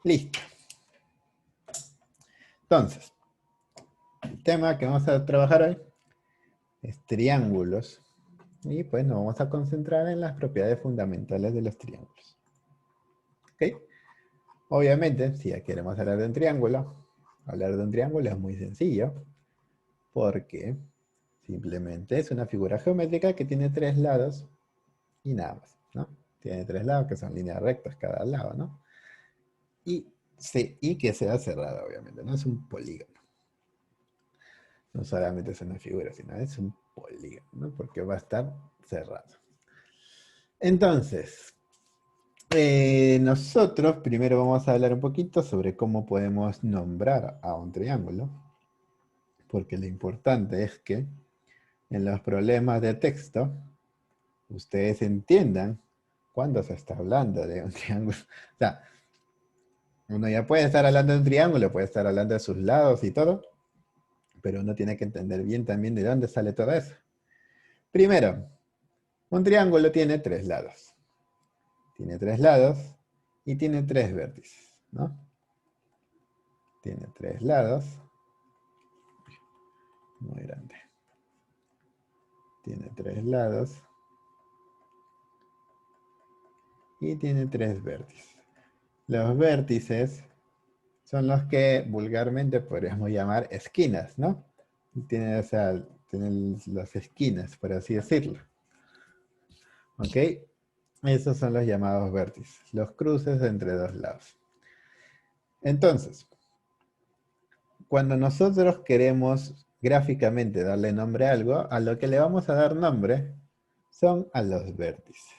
Listo. Entonces, el tema que vamos a trabajar hoy es triángulos. Y pues nos vamos a concentrar en las propiedades fundamentales de los triángulos. ¿Ok? Obviamente, si ya queremos hablar de un triángulo es muy sencillo, porque simplemente es una figura geométrica que tiene tres lados y nada más, ¿no? Tiene tres lados que son líneas rectas cada lado, ¿no? Y que sea cerrada, obviamente, no es un polígono. No solamente es una figura, sino es un polígono, ¿no? Porque va a estar cerrado. Entonces, nosotros primero vamos a hablar un poquito sobre cómo podemos nombrar a un triángulo, porque lo importante es que en los problemas de texto ustedes entiendan cuándo se está hablando de un triángulo. O sea, uno ya puede estar hablando de un triángulo, puede estar hablando de sus lados y todo, pero uno tiene que entender bien también de dónde sale todo eso. Primero, un triángulo tiene tres lados. Tiene tres lados y tiene tres vértices, ¿no? Tiene tres lados. Muy grande. Tiene tres lados y tiene tres vértices. Los vértices son los que vulgarmente podríamos llamar esquinas, ¿no? Tienen, o sea, tienen las esquinas, por así decirlo. ¿Ok? Esos son los llamados vértices, los cruces entre dos lados. Entonces, cuando nosotros queremos gráficamente darle nombre a algo, a lo que le vamos a dar nombre son a los vértices.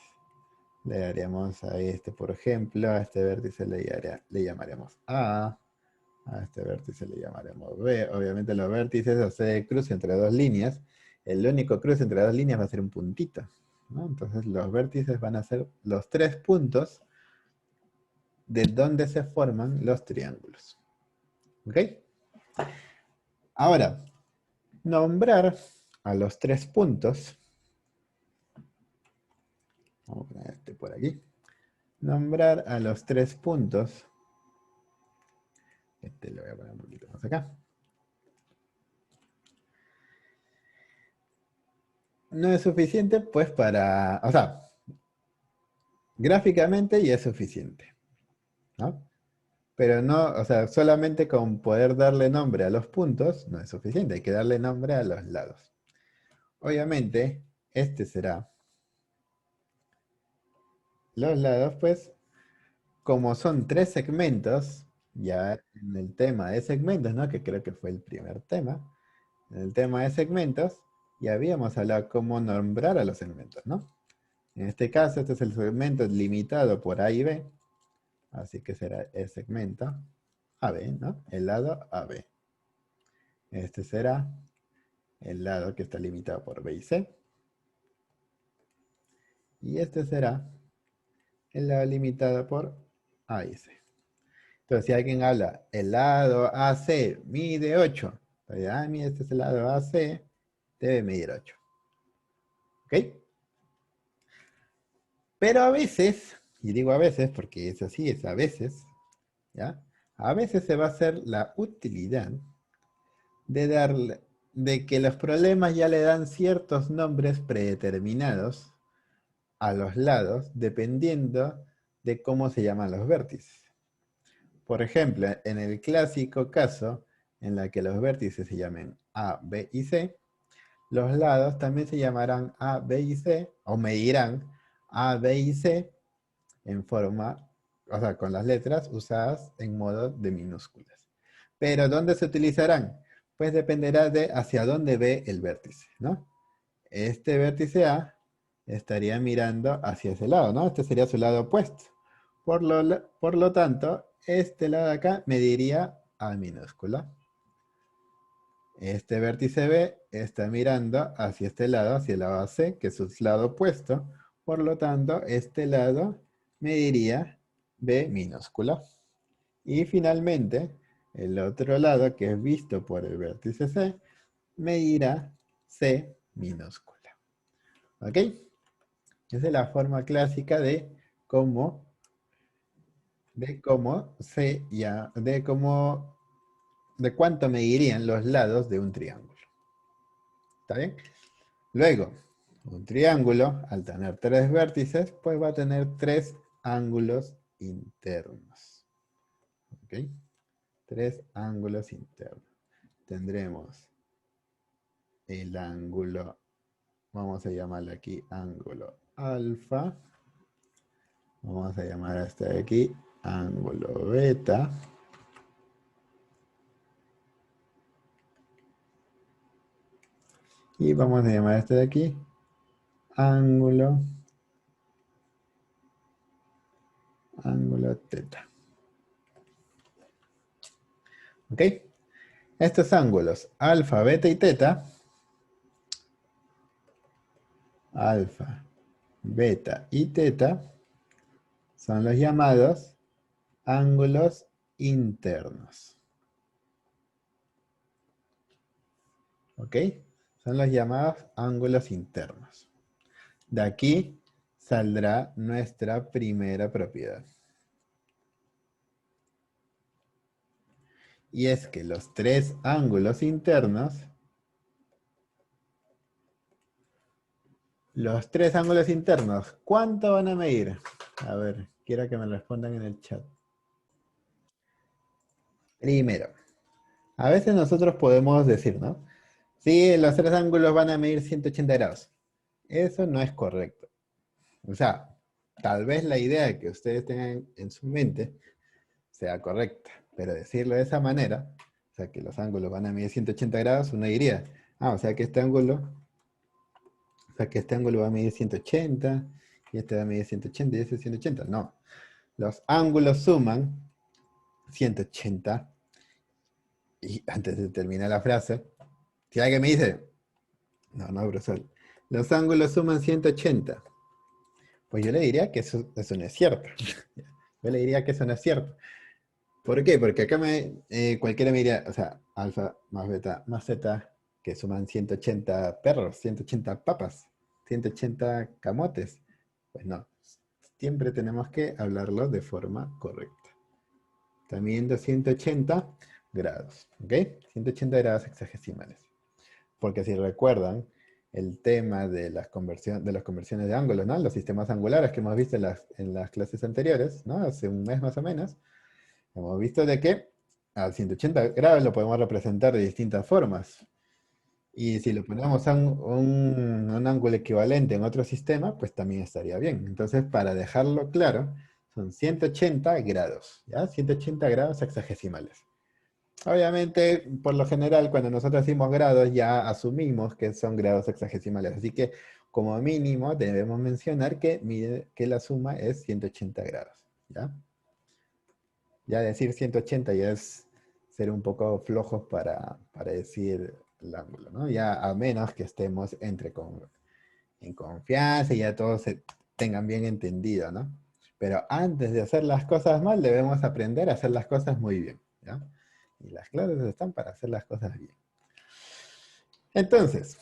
Le daríamos a este, por ejemplo, a este vértice le llamaremos A este vértice le llamaremos B. Obviamente los vértices hace cruce entre dos líneas. El único cruce entre dos líneas va a ser un puntito, ¿no? Entonces los vértices van a ser los tres puntos de donde se forman los triángulos. ¿Ok? Ahora, nombrar a los tres puntos. Vamos a poner este por aquí. Nombrar a los tres puntos. Este lo voy a poner un poquito más acá. No es suficiente, pues para... O sea, gráficamente ya es suficiente, ¿no? Pero no, o sea, solamente con poder darle nombre a los puntos no es suficiente, hay que darle nombre a los lados. Obviamente, este será los lados, pues, como son tres segmentos, ya en el tema de segmentos, ¿no? Que creo que fue el primer tema. En el tema de segmentos, ya habíamos hablado cómo nombrar a los segmentos, ¿no? En este caso, este es el segmento limitado por A y B, así que será el segmento AB, ¿no? El lado AB. Este será el lado que está limitado por B y C. Y este será el lado limitado por A y C. Entonces, si alguien habla, el lado AC mide 8, entonces, mira, este es el lado AC, debe medir 8. ¿Ok? Pero a veces, y digo a veces porque es así, es a veces, ¿ya? A veces se va a hacer la utilidad de darle, de que los problemas ya le dan ciertos nombres predeterminados a los lados dependiendo de cómo se llaman los vértices. Por ejemplo, en el clásico caso en la que los vértices se llamen A, B y C, los lados también se llamarán A, B y C, o medirán A, B y C en forma, o sea, con las letras usadas en modo de minúsculas. Pero ¿dónde se utilizarán? Pues dependerá de hacia dónde ve el vértice, ¿no? Este vértice A estaría mirando hacia ese lado, ¿no? Este sería su lado opuesto. Por lo tanto, este lado de acá mediría A minúscula. Este vértice B está mirando hacia este lado, hacia el lado C, que es su lado opuesto. Por lo tanto, este lado mediría B minúscula. Y finalmente, el otro lado, que es visto por el vértice C, medirá C minúscula. ¿Ok? Esa es la forma clásica de cómo de cómo de cuánto medirían los lados de un triángulo. ¿Está bien? Luego, un triángulo, al tener tres vértices, pues va a tener tres ángulos internos. ¿Ok? Tres ángulos internos. Tendremos el ángulo, vamos a llamarle aquí ángulo alfa. Vamos a llamar a este de aquí ángulo beta. Y vamos a llamar a este de aquí ángulo teta. ¿Ok? Estos ángulos, alfa, beta y teta, alfa, beta y teta, son los llamados ángulos internos. ¿Ok? Son los llamados ángulos internos. De aquí saldrá nuestra primera propiedad. Y es que los tres ángulos internos, ¿cuánto van a medir? A ver, quiero que me respondan en el chat. Primero, a veces nosotros podemos decir, ¿no? Sí, los tres ángulos van a medir 180 grados. Eso no es correcto. O sea, tal vez la idea que ustedes tengan en su mente sea correcta, pero decirlo de esa manera, o sea, que los ángulos van a medir 180 grados, uno diría, o sea, que este ángulo va a medir 180, y este va a medir 180, y este 180. No, los ángulos suman 180, y antes de terminar la frase, si alguien me dice, no, profesor, los ángulos suman 180, pues yo le diría que eso no es cierto. Yo le diría que eso no es cierto. ¿Por qué? Porque acá cualquiera me diría, o sea, alfa más beta más zeta, que suman 180 perros, 180 papas, 180 camotes. Pues no, siempre tenemos que hablarlo de forma correcta. Está midiendo 180 grados, ¿ok? 180 grados hexagesimales. Porque si recuerdan el tema de las conversiones de ángulos, ¿no? Los sistemas angulares que hemos visto en las clases anteriores, ¿no? Hace un mes más o menos. Hemos visto de que a 180 grados lo podemos representar de distintas formas. Y si lo ponemos a un ángulo equivalente en otro sistema, pues también estaría bien. Entonces, para dejarlo claro, son 180 grados, ¿ya? 180 grados hexagesimales. Obviamente, por lo general, cuando nosotros decimos grados, ya asumimos que son grados hexagesimales. Así que, como mínimo, debemos mencionar que la suma es 180 grados, ¿ya? Ya decir 180 ya es ser un poco flojos para decir el ángulo, ¿no? Ya a menos que estemos en confianza y ya todos se tengan bien entendido, ¿no? Pero antes de hacer las cosas mal, debemos aprender a hacer las cosas muy bien, ¿ya? Y las clases están para hacer las cosas bien. Entonces,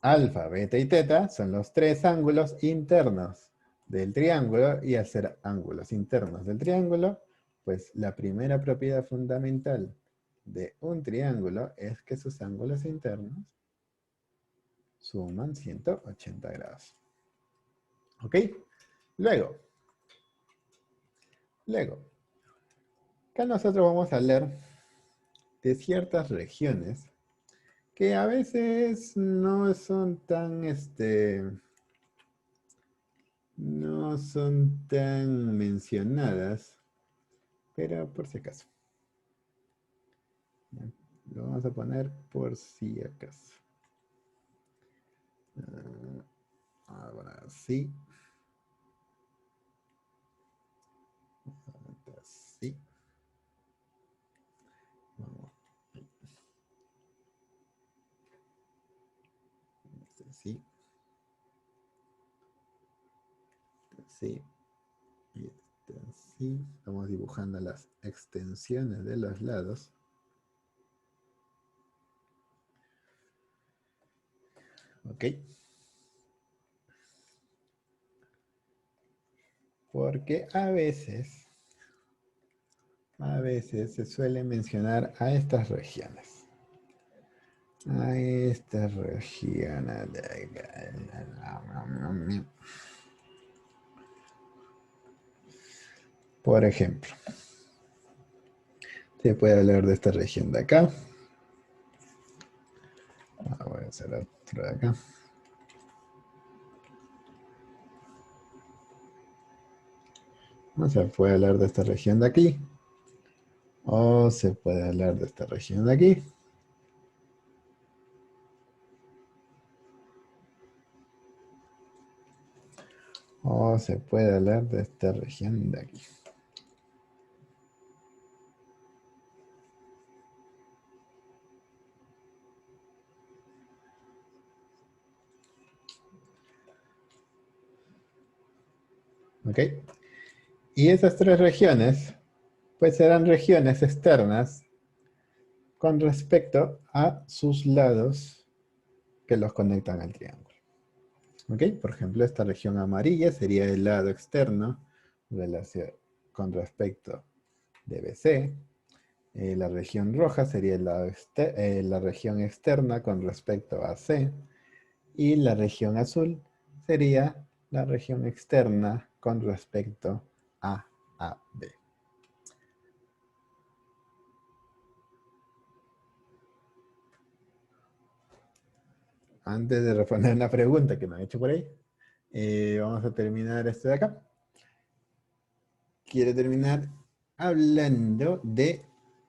alfa, beta y teta son los tres ángulos internos del triángulo, y al ser ángulos internos del triángulo, pues la primera propiedad fundamental de un triángulo es que sus ángulos internos suman 180 grados. ¿Ok? Luego, acá nosotros vamos a hablar de ciertas regiones que a veces no son tan, no son tan mencionadas, pero por si acaso. ¿Ya? Lo vamos a poner por si acaso. Ahora sí. Así. Vamos. Así. Así. Y así. Vamos dibujando las extensiones de los lados. Ok. Porque a veces A veces se suele mencionar a estas regiones. A estas regiones Por ejemplo, se puede hablar de esta región de acá. Voy a hacer otro de acá. O se puede hablar de esta región de aquí. O se puede hablar de esta región de aquí. O se puede hablar de esta región de aquí. ¿Ok? Y esas tres regiones, pues serán regiones externas con respecto a sus lados que los conectan al triángulo. ¿Ok? Por ejemplo, esta región amarilla sería el lado externo con respecto de BC. La región roja sería la región externa con respecto a C. Y la región azul sería la región externa con respecto a AB. Antes de responder una pregunta que me han hecho por ahí, vamos a terminar esto de acá. Quiero terminar hablando de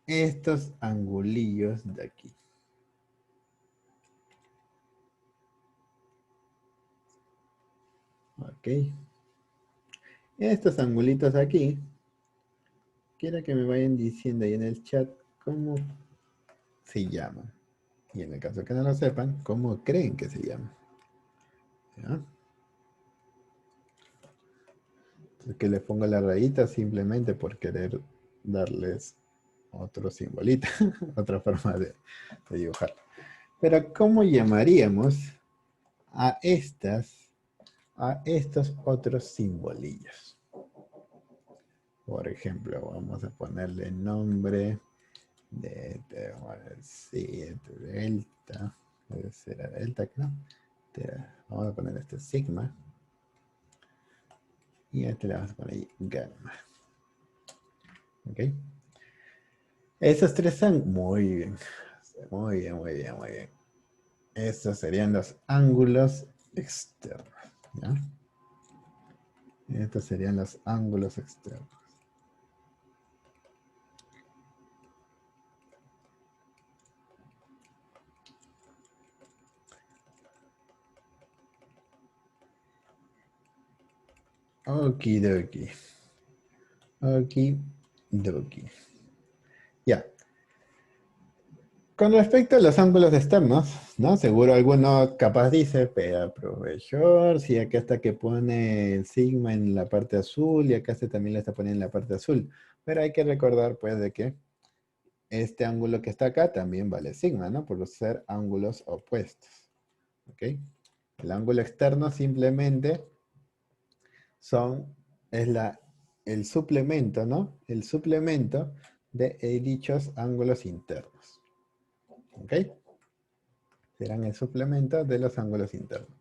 estos angulillos de aquí. Ok. Estos angulitos aquí, quiero que me vayan diciendo ahí en el chat cómo se llaman. Y en el caso que no lo sepan, cómo creen que se llaman. ¿Ya? Es que les pongo la rayita simplemente por querer darles otro simbolito, otra forma de dibujar. Pero ¿cómo llamaríamos a estos otros simbolillos? Por ejemplo, vamos a ponerle nombre de delta. Debe ser delta, ¿no? Vamos a poner este sigma. Y a este le vamos a poner gamma. ¿Ok? Esos tres son muy bien. Muy bien, muy bien, muy bien. Estos serían los ángulos externos. ¿Ya? Estos serían los ángulos externos. Okidoki. Okidoki. Ya. Con respecto a los ángulos externos, ¿no? Seguro alguno capaz dice, pero profesor, si acá está que pone el sigma en la parte azul y acá este también le está poniendo en la parte azul. Pero hay que recordar pues de que este ángulo que está acá también vale sigma, ¿no? Por ser ángulos opuestos. ¿Ok? El ángulo externo simplemente es el suplemento, ¿no? El suplemento de dichos ángulos internos. ¿Ok? Serán el suplemento de los ángulos internos.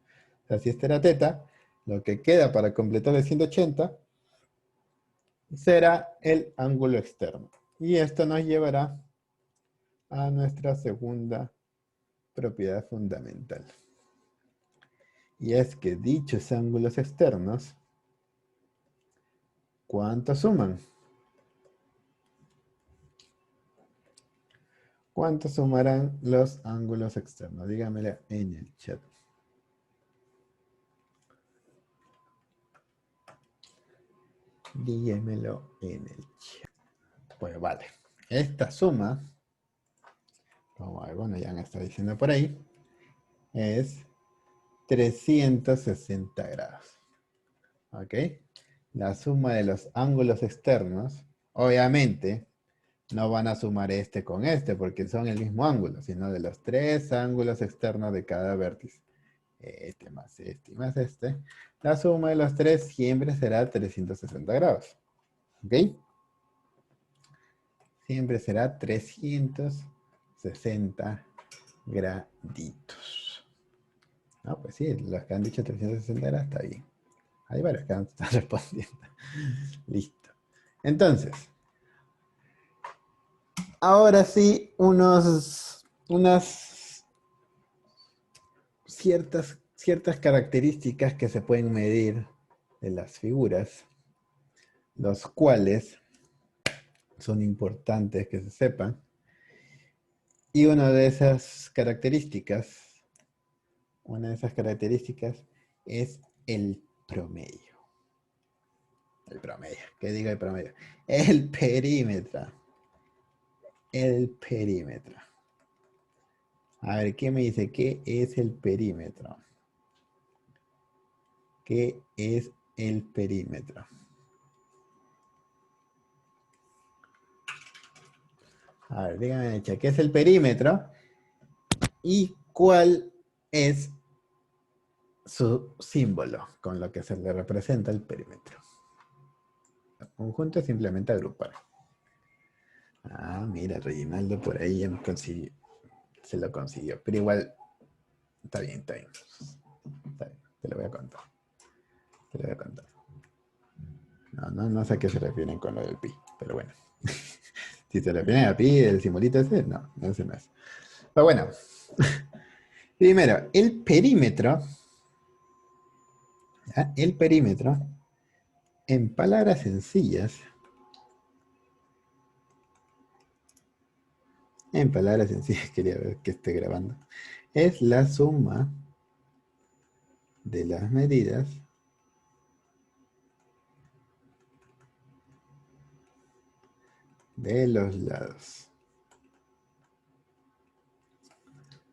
O sea, si este era teta, lo que queda para completar el 180 será el ángulo externo. Y esto nos llevará a nuestra segunda propiedad fundamental. Y es que dichos ángulos externos, ¿cuánto suman? ¿Cuánto sumarán los ángulos externos? Dígamelo en el chat. Dígamelo en el chat. Pues vale. Esta suma, como bueno, ya me está diciendo por ahí, es 360 grados. ¿Ok? La suma de los ángulos externos, obviamente, no van a sumar este con este porque son el mismo ángulo, sino de los tres ángulos externos de cada vértice. Este más este y más este. La suma de los tres siempre será 360 grados. ¿Ok? siempre será 360 graditos. No, pues sí, los que han dicho 360 grados está bien. Hay varios que están respondiendo. Listo. Entonces, ahora sí, unas ciertas características que se pueden medir de las figuras, los cuales son importantes que se sepan. Y una de esas características es el promedio. El promedio, ¿qué digo el promedio? El perímetro. El perímetro. A ver, ¿qué me dice? ¿Qué es el perímetro? ¿Qué es el perímetro? A ver, dígame, ¿qué es el perímetro? ¿Y cuál es su símbolo con lo que se le representa el perímetro? El conjunto es simplemente agrupar. Ah, mira, Reginaldo por ahí ya se lo consiguió. Pero igual, está bien, está bien. Está bien, te lo voy a contar. Te lo voy a contar. No sé a qué se refieren con lo del pi, pero bueno. Si se refieren a pi, el simbolito ese, no, ese no es. Pero bueno, primero, el perímetro, ¿ya? El perímetro, en palabras sencillas, quería ver que esté grabando, es la suma de las medidas de los lados.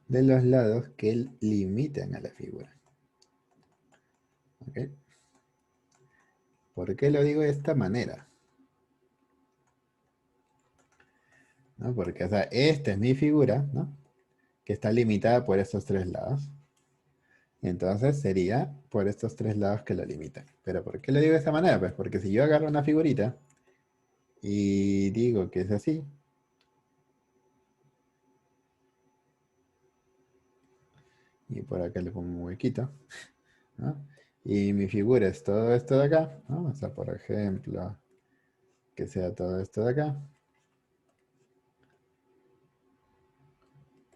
De los lados que limitan a la figura. ¿Ok? ¿Por qué lo digo de esta manera? ¿No? Porque, o sea, esta es mi figura, ¿no? Que está limitada por estos tres lados. Entonces sería por estos tres lados que lo limitan. ¿Pero por qué lo digo de esta manera? Pues porque si yo agarro una figurita y digo que es así, y por acá le pongo un huequito, ¿no? Y mi figura es todo esto de acá, ¿no? O sea, por ejemplo, que sea todo esto de acá.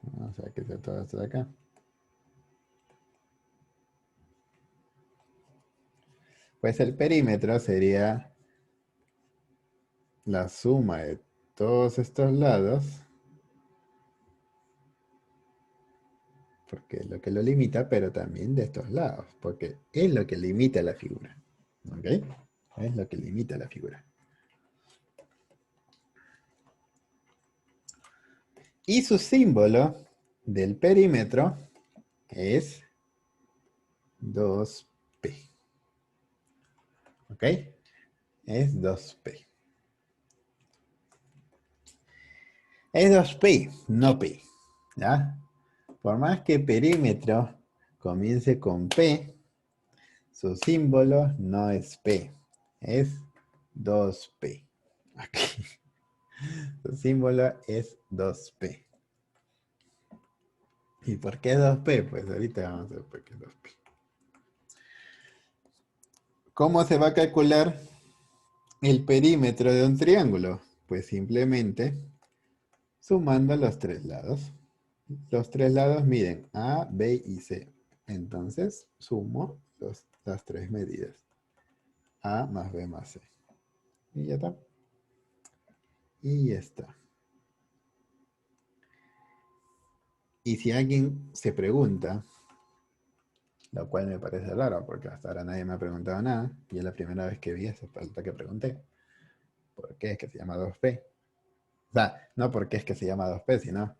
¿No? O sea, que sea todo esto de acá. Pues el perímetro sería la suma de todos estos lados, porque es lo que lo limita, pero también de estos lados, porque es lo que limita la figura. ¿Ok? Es lo que limita la figura. Y su símbolo del perímetro es 2p. ¿Ok? Es 2p. Es 2p, no p. ¿Ya? Por más que perímetro comience con p, su símbolo no es p, es 2p. Aquí. Su símbolo es 2p. ¿Y por qué 2p? Pues ahorita vamos a ver por qué 2p. ¿Cómo se va a calcular el perímetro de un triángulo? Pues simplemente sumando los tres lados. Los tres lados miden A, B y C. Entonces sumo las tres medidas. A más B más C. Y ya está. Y ya está. Y si alguien se pregunta, lo cual me parece raro porque hasta ahora nadie me ha preguntado nada, y es la primera vez que vi esa falta que pregunté, ¿por qué es que se llama 2P? O sea, no porque es que se llama 2P, sino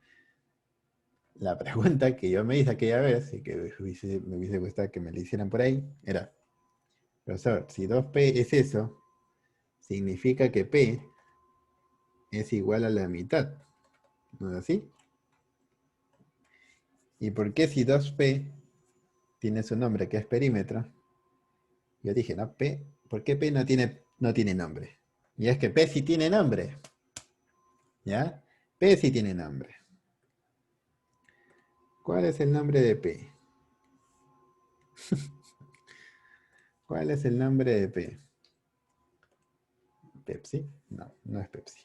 la pregunta que yo me hice aquella vez y que me hubiese gustado que me la hicieran por ahí era, profesor, si 2P es eso, significa que P es igual a la mitad, ¿no es así? ¿Y por qué si 2P tiene su nombre que es perímetro? Yo dije, no, ¿por qué P no tiene nombre? Y es que P sí tiene nombre. ¿Ya? P sí tiene nombre. ¿Cuál es el nombre de P? ¿Cuál es el nombre de P? ¿Pepsi? No, no es Pepsi.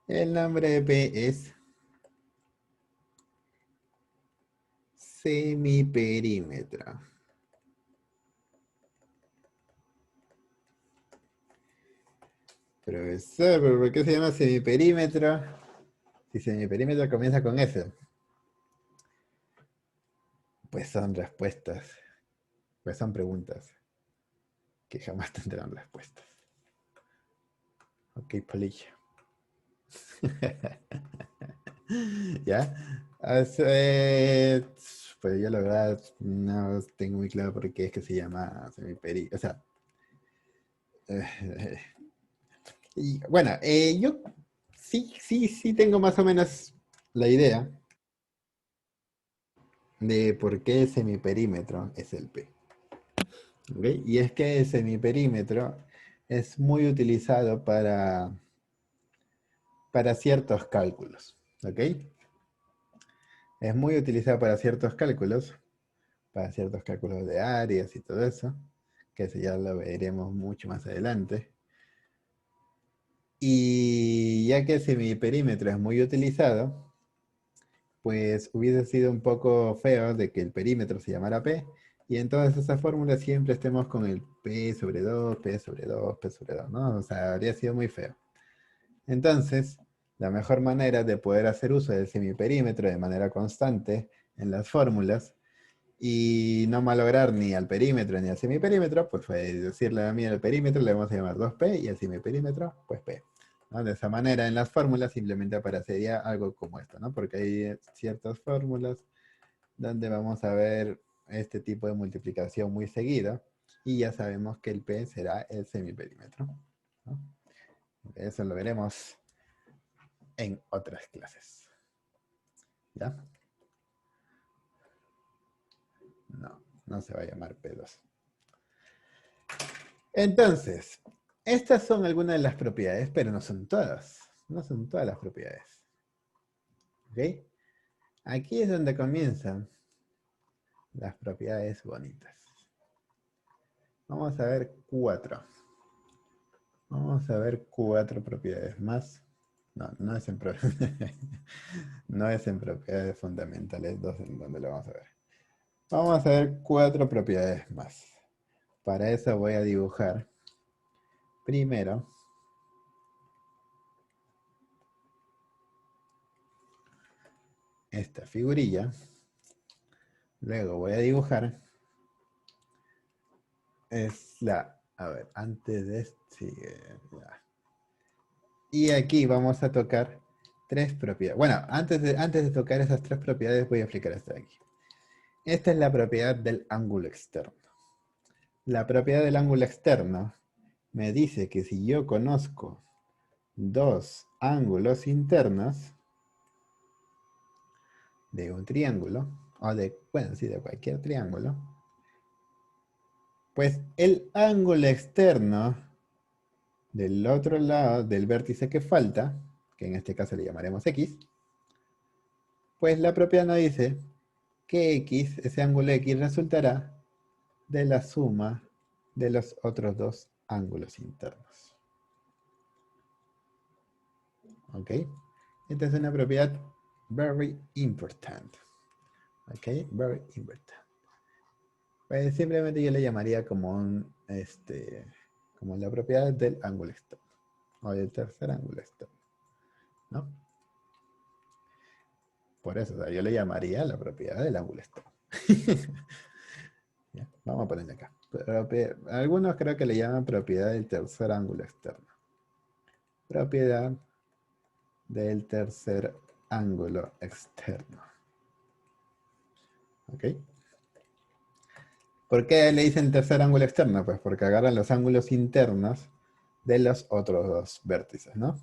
El nombre de P es semiperímetro. Profesor, ¿pero por qué se llama semiperímetro? Si semiperímetro comienza con S. Pues son respuestas. Pues son preguntas que jamás tendrán respuestas. Ok, polilla. ¿Ya? Pues yo la verdad no tengo muy claro por qué es que se llama semiperímetro. O sea, y, bueno, yo sí tengo más o menos la idea de por qué el semiperímetro es el P. ¿Ok? Y es que el semiperímetro es muy utilizado para ciertos cálculos. ¿Ok? Es muy utilizado para ciertos cálculos de áreas y todo eso, que eso ya lo veremos mucho más adelante. Y ya que el semiperímetro es muy utilizado, pues hubiese sido un poco feo de que el perímetro se llamara P, y en todas esas fórmulas siempre estemos con el P sobre 2, P sobre 2, P sobre 2, ¿no? O sea, habría sido muy feo. Entonces, la mejor manera de poder hacer uso del semiperímetro de manera constante en las fórmulas y no malograr ni al perímetro ni al semiperímetro, pues fue decirle a mí al perímetro le vamos a llamar 2P y al semiperímetro, pues P. ¿No? De esa manera en las fórmulas simplemente aparecería algo como esto, ¿no? Porque hay ciertas fórmulas donde vamos a ver este tipo de multiplicación muy seguido y ya sabemos que el P será el semiperímetro, ¿no? Eso lo veremos en otras clases. ¿Ya? No, no se va a llamar P2. Entonces, estas son algunas de las propiedades, pero no son todas. No son todas las propiedades. ¿Ok? Aquí es donde comienzan las propiedades bonitas. Vamos a ver cuatro. Vamos a ver cuatro propiedades más. No, no es en, no es en propiedades fundamentales, dos en donde lo vamos a ver. Vamos a ver cuatro propiedades más. Para eso voy a dibujar primero esta figurilla. Luego voy a dibujar a ver, antes de esto, sí, ya. Y aquí vamos a tocar tres propiedades. Bueno, antes de tocar esas tres propiedades voy a explicar esto de aquí. Esta es la propiedad del ángulo externo. La propiedad del ángulo externo me dice que si yo conozco dos ángulos internos de un triángulo, o de, bueno, sí, de cualquier triángulo, pues el ángulo externo del otro lado del vértice que falta, que en este caso le llamaremos X, pues la propiedad nos dice que X, ese ángulo X, resultará de la suma de los otros dos ángulos internos. ¿Ok? Esta es una propiedad very important. ¿Ok? Very important. Pues simplemente yo le llamaría como como la propiedad del ángulo externo, o del tercer ángulo externo, ¿no? Por eso, o sea, yo le llamaría la propiedad del ángulo externo. ¿Ya? Vamos a ponerle acá. Algunos creo que le llaman propiedad del tercer ángulo externo. Propiedad del tercer ángulo externo. ¿Ok? ¿Por qué le dicen tercer ángulo externo? Pues porque agarran los ángulos internos de los otros dos vértices, ¿no?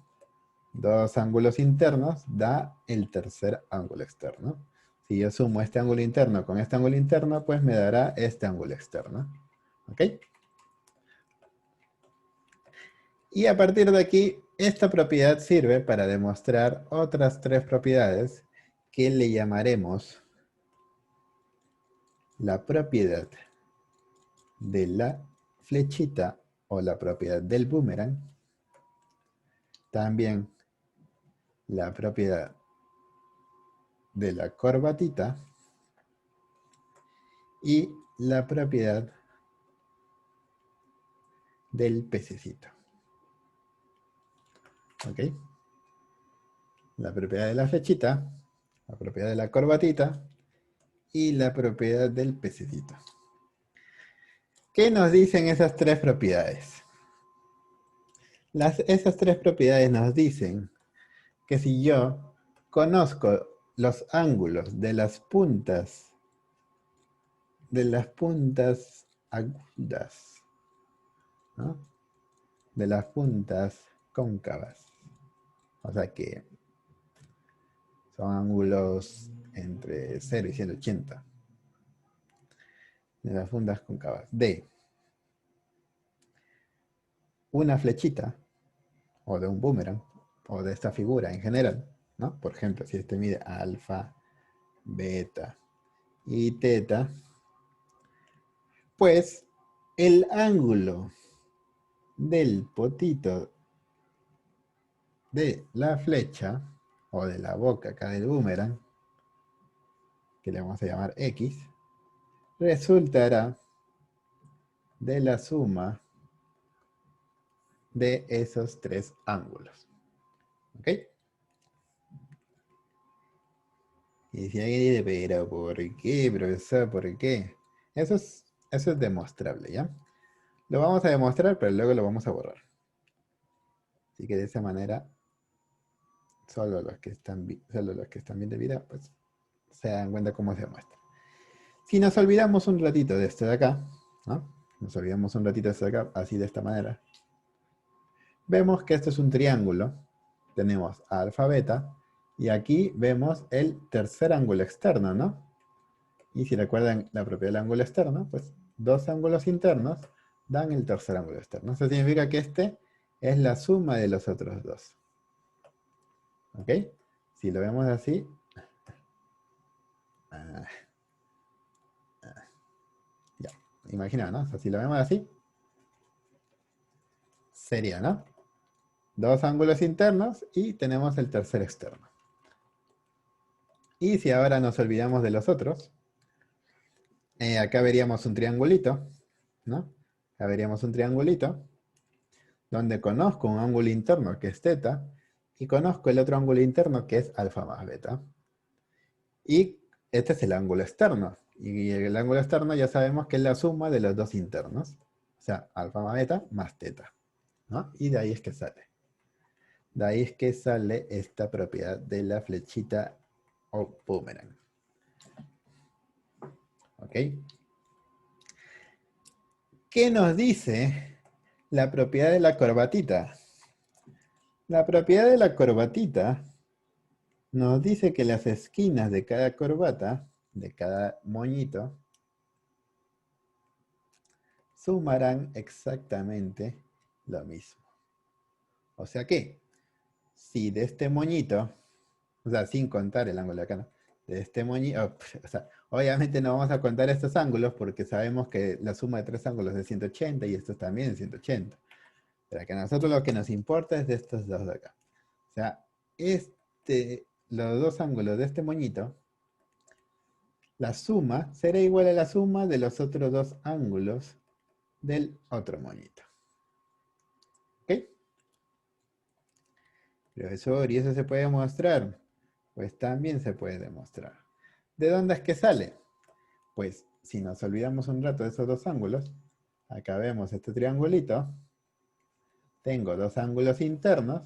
Dos ángulos internos da el tercer ángulo externo. Si yo sumo este ángulo interno con este ángulo interno, pues me dará este ángulo externo. ¿Ok? Y a partir de aquí, esta propiedad sirve para demostrar otras tres propiedades que le llamaremos la propiedad de la flechita o la propiedad del boomerang, también la propiedad de la corbatita y la propiedad del pececito. ¿Ok? La propiedad de la flechita, la propiedad de la corbatita y la propiedad del pececito. ¿Qué nos dicen esas tres propiedades? Esas tres propiedades nos dicen que si yo conozco los ángulos de las puntas agudas, ¿no? De las puntas cóncavas, o sea que son ángulos entre 0 y 180 de las puntas cóncavas de una flechita o de un boomerang o de esta figura en general, ¿no? Por ejemplo, si este mide alfa, beta y teta, pues el ángulo del potito de la flecha o de la boca acá del boomerang, que le vamos a llamar X, resultará de la suma de esos tres ángulos. ¿Ok? Y si alguien dice, pero ¿por qué, profesor? ¿Por qué? Eso es demostrable, ¿ya? Lo vamos a demostrar, pero luego lo vamos a borrar. Así que de esa manera, solo los que están viendo el video, pues se dan cuenta cómo se muestra. Si nos olvidamos un ratito de esto de acá, ¿no? Nos olvidamos un ratito de esto de acá, así de esta manera. Vemos que esto es un triángulo. Tenemos alfa, beta. Y aquí vemos el tercer ángulo externo, ¿no? Y si recuerdan la propiedad del ángulo externo, pues dos ángulos internos dan el tercer ángulo externo. Eso significa que este es la suma de los otros dos. ¿Ok? Si lo vemos así, ya, imagina, ¿no? O sea, si lo vemos así, sería, ¿no? Dos ángulos internos y tenemos el tercer externo. Y si ahora nos olvidamos de los otros, acá veríamos un triangulito, ¿no? Acá veríamos un triangulito, donde conozco un ángulo interno que es teta, y conozco el otro ángulo interno que es alfa más beta. Y este es el ángulo externo. Y el ángulo externo ya sabemos que es la suma de los dos internos. O sea, alfa más beta más teta, ¿no? Y de ahí es que sale. De ahí es que sale esta propiedad de la flechita o boomerang. ¿Ok? ¿Qué nos dice la propiedad de la corbatita? La propiedad de la corbatita nos dice que las esquinas de cada corbata, de cada moñito, sumarán exactamente lo mismo. O sea que, si de este moñito, o sea, sin contar el ángulo de acá, ¿no? De este moñito, o sea, obviamente no vamos a contar estos ángulos porque sabemos que la suma de tres ángulos es 180 y estos también es 180. Pero que a nosotros lo que nos importa es de estos dos de acá. O sea, los dos ángulos de este moñito, la suma será igual a la suma de los otros dos ángulos del otro moñito. ¿Ok? Profesor, ¿y eso se puede demostrar? Pues también se puede demostrar. ¿De dónde es que sale? Pues si nos olvidamos un rato de esos dos ángulos, acá vemos este triangulito, tengo dos ángulos internos,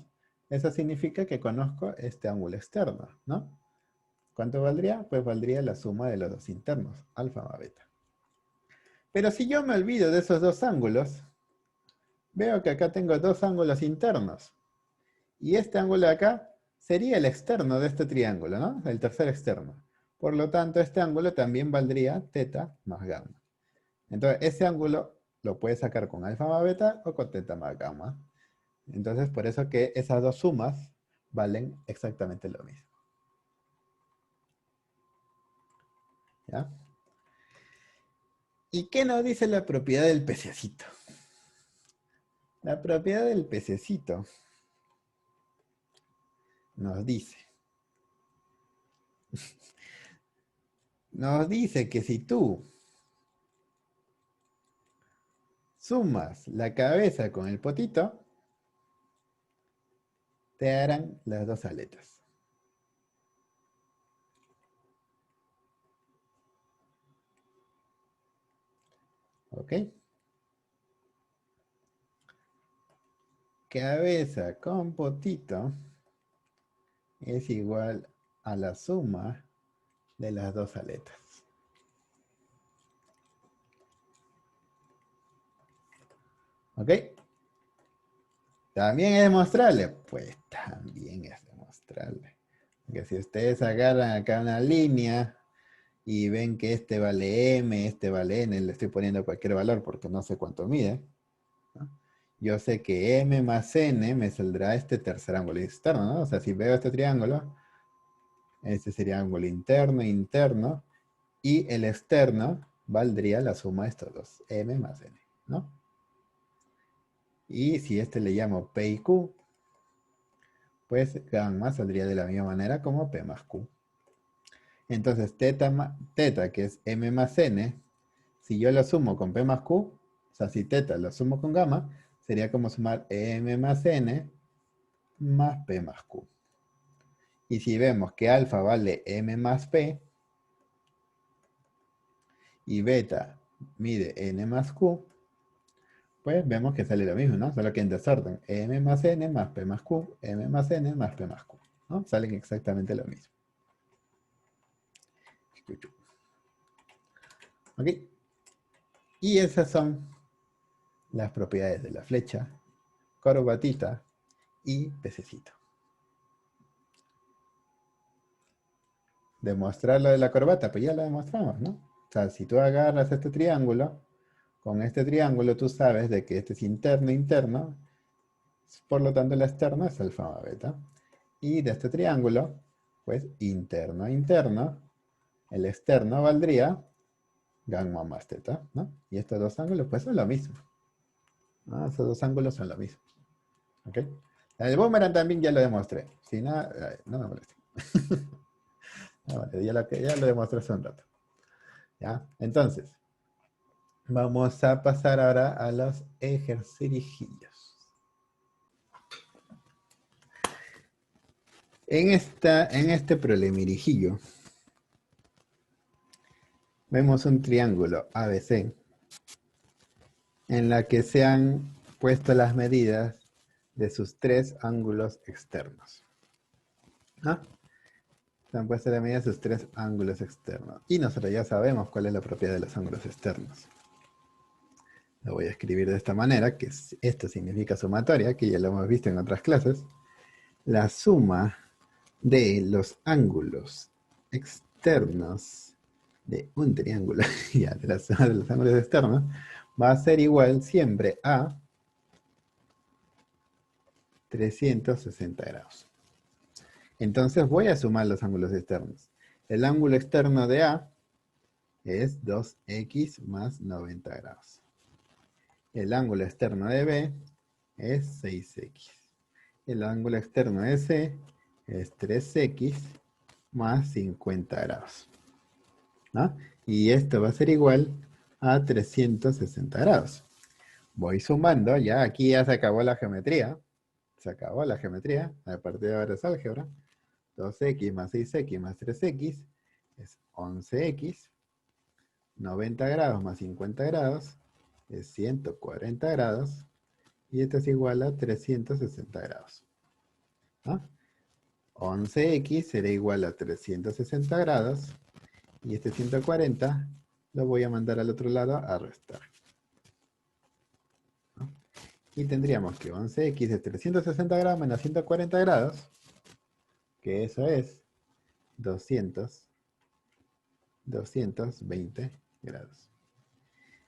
eso significa que conozco este ángulo externo, ¿no? ¿Cuánto valdría? Pues valdría la suma de los dos internos, alfa más beta. Pero si yo me olvido de esos dos ángulos, veo que acá tengo dos ángulos internos. Y este ángulo de acá sería el externo de este triángulo, ¿no? El tercer externo. Por lo tanto, este ángulo también valdría teta más gamma. Entonces, ese ángulo lo puedes sacar con alfa más beta o con teta más gamma. Entonces, por eso que esas dos sumas valen exactamente lo mismo. ¿Ya? ¿Y qué nos dice la propiedad del pececito? La propiedad del pececito nos dice que si tú sumas la cabeza con el potito, te harán las dos aletas. ¿Ok? Cabeza con potito es igual a la suma de las dos aletas. ¿Ok? ¿También es demostrable? Pues también es demostrable. Porque si ustedes agarran acá una línea y ven que este vale M, este vale N, le estoy poniendo cualquier valor porque no sé cuánto mide, ¿no? Yo sé que M más N me saldrá este tercer ángulo externo, ¿no? O sea, si veo este triángulo, este sería ángulo interno, interno, y el externo valdría la suma de estos dos, M más N, ¿no? Y si este le llamo P y Q, pues gamma saldría de la misma manera como P más Q. Entonces, teta, que es M más N, si yo lo sumo con P más Q, o sea, si teta lo sumo con gamma, sería como sumar M más N más P más Q. Y si vemos que alfa vale M más P y beta mide N más Q, pues vemos que sale lo mismo, ¿no? Solo que en desorden. M más N más P más Q, M más N más P más Q, ¿no? Salen exactamente lo mismo. ¿Ok? Y esas son las propiedades de la flecha, corbatita y pececito. Demostrar lo de la corbata, pues ya lo demostramos, ¿no? O sea, si tú agarras este triángulo, con este triángulo tú sabes de que este es interno, interno, por lo tanto el externo es alfa más beta. Y de este triángulo, pues interno, interno, el externo valdría gamma más teta, ¿no? Y estos dos ángulos, pues son lo mismo, ¿no? Estos dos ángulos son lo mismo, ¿ok? El boomerang también ya lo demostré. Si no, no me moleste. No, ya lo demostré hace un rato. ¿Ya? Entonces, vamos a pasar ahora a los ejercicios. En este problemirijillo, vemos un triángulo ABC en la que se han puesto las medidas de sus tres ángulos externos. ¿No? Se han puesto las medidas de sus tres ángulos externos. Y nosotros ya sabemos cuál es la propiedad de los ángulos externos. Lo voy a escribir de esta manera, que esto significa sumatoria, que ya lo hemos visto en otras clases. La suma de los ángulos externos de un triángulo, ya, de la suma de los ángulos externos, va a ser igual siempre a 360 grados. Entonces voy a sumar los ángulos externos. El ángulo externo de A es 2x más 90 grados. El ángulo externo de B es 6x. El ángulo externo de C es 3x más 50 grados, ¿no? Y esto va a ser igual a 360 grados. Voy sumando, ya aquí ya se acabó la geometría. Se acabó la geometría, a partir de ahora es álgebra. 2x más 6x más 3x es 11x. 90 grados más 50 grados es 140 grados. Y esto es igual a 360 grados, ¿no? 11x será igual a 360 grados. Y este 140 lo voy a mandar al otro lado a restar, ¿no? Y tendríamos que 11x de 360 grados menos 140 grados, que eso es 220 grados.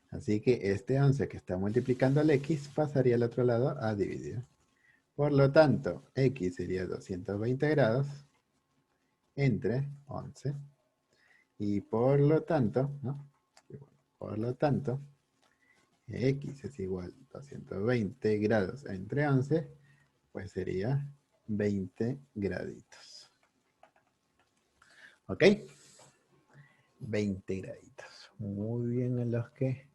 Así que este 11 que está multiplicando al x pasaría al otro lado a dividir. Por lo tanto, X sería 220 grados entre 11. Y por lo tanto, ¿no? Por lo tanto, X es igual a 220 grados entre 11, pues sería 20 graditos. ¿Ok? 20 graditos. Muy bien en los que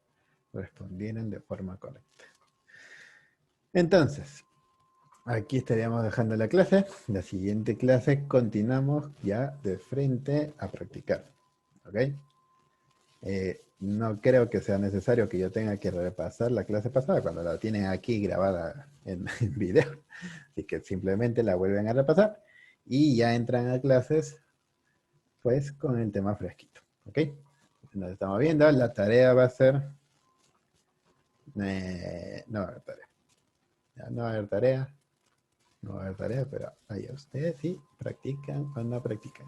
respondieron de forma correcta. Entonces, aquí estaríamos dejando la clase. La siguiente clase continuamos ya de frente a practicar. ¿Ok? No creo que sea necesario que yo tenga que repasar la clase pasada cuando la tienen aquí grabada en video. Así que simplemente la vuelven a repasar y ya entran a clases pues con el tema fresquito. ¿Ok? Nos estamos viendo. La tarea va a ser... no va a haber tarea. Ya no va a haber tarea. No va a haber tarea, pero ahí ustedes sí practican o no practican.